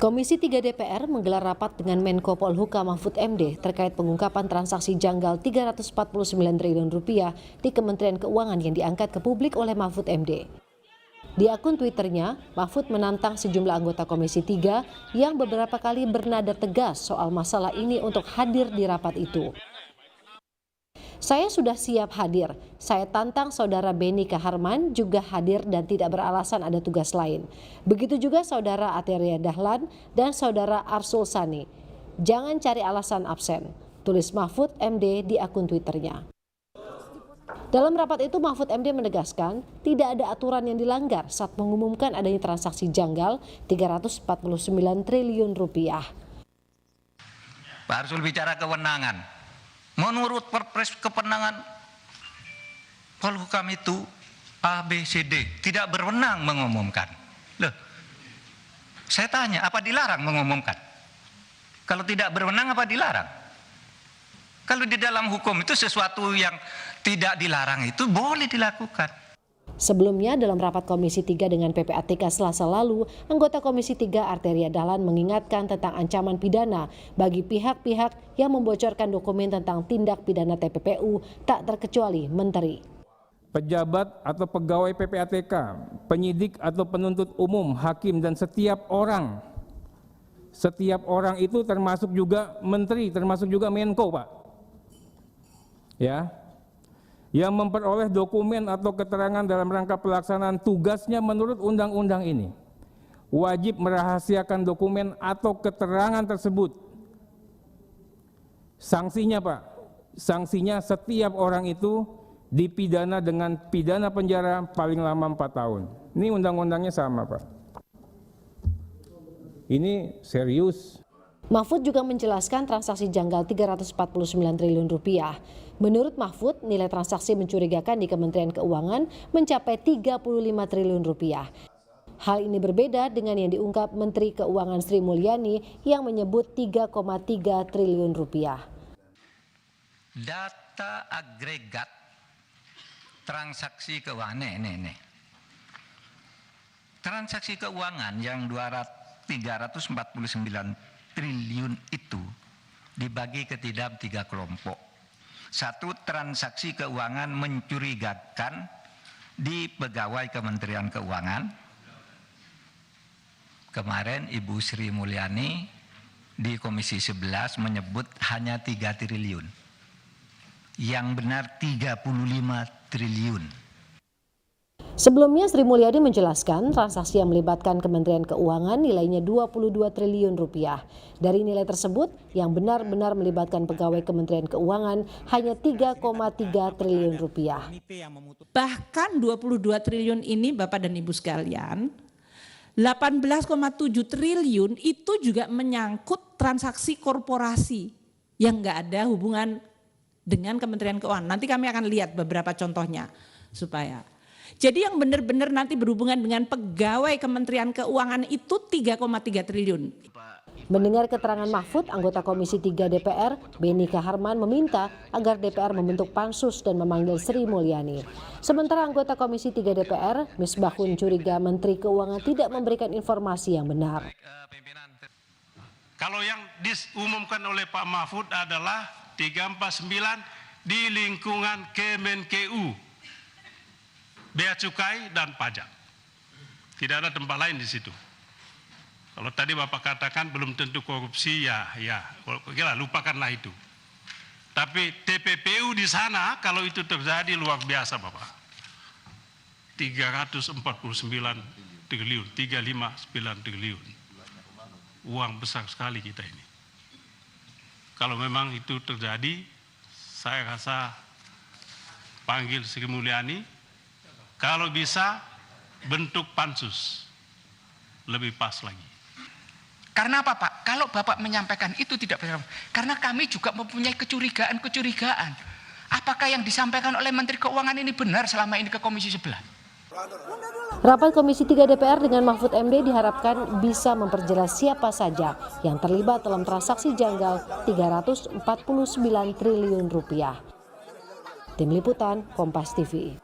Komisi 3 DPR menggelar rapat dengan Menko Polhukam Mahfud MD terkait pengungkapan transaksi janggal Rp349 triliun di Kementerian Keuangan yang diangkat ke publik oleh Mahfud MD. Di akun Twitternya, Mahfud menantang sejumlah anggota Komisi 3 yang beberapa kali bernada tegas soal masalah ini untuk hadir di rapat itu. Saya sudah siap hadir. Saya tantang saudara Beni Kaharman juga hadir dan tidak beralasan ada tugas lain. Begitu juga saudara Ateria Dahlan dan saudara Arsul Sani. Jangan cari alasan absen, tulis Mahfud MD di akun Twitternya. Dalam rapat itu Mahfud MD menegaskan tidak ada aturan yang dilanggar saat mengumumkan adanya transaksi janggal Rp349 triliun. Pak Arsul bicara kewenangan. Menurut Perpres kewenangan Polhukam itu A, B, C, D tidak berwenang mengumumkan. Loh, saya tanya, apa dilarang mengumumkan? Kalau tidak berwenang, apa dilarang? Kalau di dalam hukum itu sesuatu yang tidak dilarang itu boleh dilakukan. Sebelumnya dalam rapat Komisi 3 dengan PPATK Selasa lalu, anggota Komisi 3 Ateria Dahlan mengingatkan tentang ancaman pidana bagi pihak-pihak yang membocorkan dokumen tentang tindak pidana TPPU tak terkecuali menteri. Pejabat atau pegawai PPATK, penyidik atau penuntut umum, hakim dan setiap orang itu termasuk juga menteri, termasuk juga Menko, Pak. Ya. Yang memperoleh dokumen atau keterangan dalam rangka pelaksanaan tugasnya menurut undang-undang ini wajib merahasiakan dokumen atau keterangan tersebut. Sanksinya, Pak, sanksinya setiap orang itu dipidana dengan pidana penjara paling lama 4 tahun. Ini undang-undangnya sama, Pak. Ini serius. Mahfud juga menjelaskan transaksi janggal Rp349 triliun. Menurut Mahfud, nilai transaksi mencurigakan di Kementerian Keuangan mencapai Rp35 triliun. Hal ini berbeda dengan yang diungkap Menteri Keuangan Sri Mulyani yang menyebut Rp3,3 triliun. Data agregat transaksi keuangan, ini. Transaksi keuangan yang 349 triliun itu dibagi ke dalam 3 kelompok. Satu, transaksi keuangan mencurigakan di pegawai Kementerian Keuangan. Kemarin Ibu Sri Mulyani di Komisi 11 menyebut hanya 3 triliun. Yang benar 35 triliun. Sebelumnya Sri Mulyani menjelaskan transaksi yang melibatkan Kementerian Keuangan nilainya Rp22 triliun. Dari nilai tersebut yang benar-benar melibatkan pegawai Kementerian Keuangan hanya Rp3,3 triliun. Bahkan 22 triliun ini Bapak dan Ibu sekalian, 18,7 triliun itu juga menyangkut transaksi korporasi yang nggak ada hubungan dengan Kementerian Keuangan. Nanti kami akan lihat beberapa contohnya supaya. Jadi yang benar-benar nanti berhubungan dengan pegawai Kementerian Keuangan itu 3,3 triliun. Mendengar keterangan Mahfud, anggota Komisi 3 DPR, Beni Kaharman meminta agar DPR membentuk pansus dan memanggil Sri Mulyani. Sementara anggota Komisi 3 DPR, Misbahun curiga Menteri Keuangan tidak memberikan informasi yang benar. Kalau yang diumumkan oleh Pak Mahfud adalah 349 di lingkungan Kemenkeu, Bea Cukai dan Pajak. Tidak ada tempat lain di situ. Kalau tadi Bapak katakan belum tentu korupsi, ya, lupakanlah itu. Tapi TPPU di sana kalau itu terjadi luar biasa, Bapak. 349 triliun, 359 triliun. Uang besar sekali kita ini. Kalau memang itu terjadi, saya rasa panggil Sri Mulyani. Kalau bisa bentuk pansus lebih pas lagi. Karena apa, Pak? Kalau Bapak menyampaikan itu tidak benar. Karena kami juga mempunyai kecurigaan. Apakah yang disampaikan oleh Menteri Keuangan ini benar selama ini ke Komisi 11? Rapat Komisi 3 DPR dengan Mahfud MD diharapkan bisa memperjelas siapa saja yang terlibat dalam transaksi janggal Rp349 triliun. Tim Liputan, Kompas TV.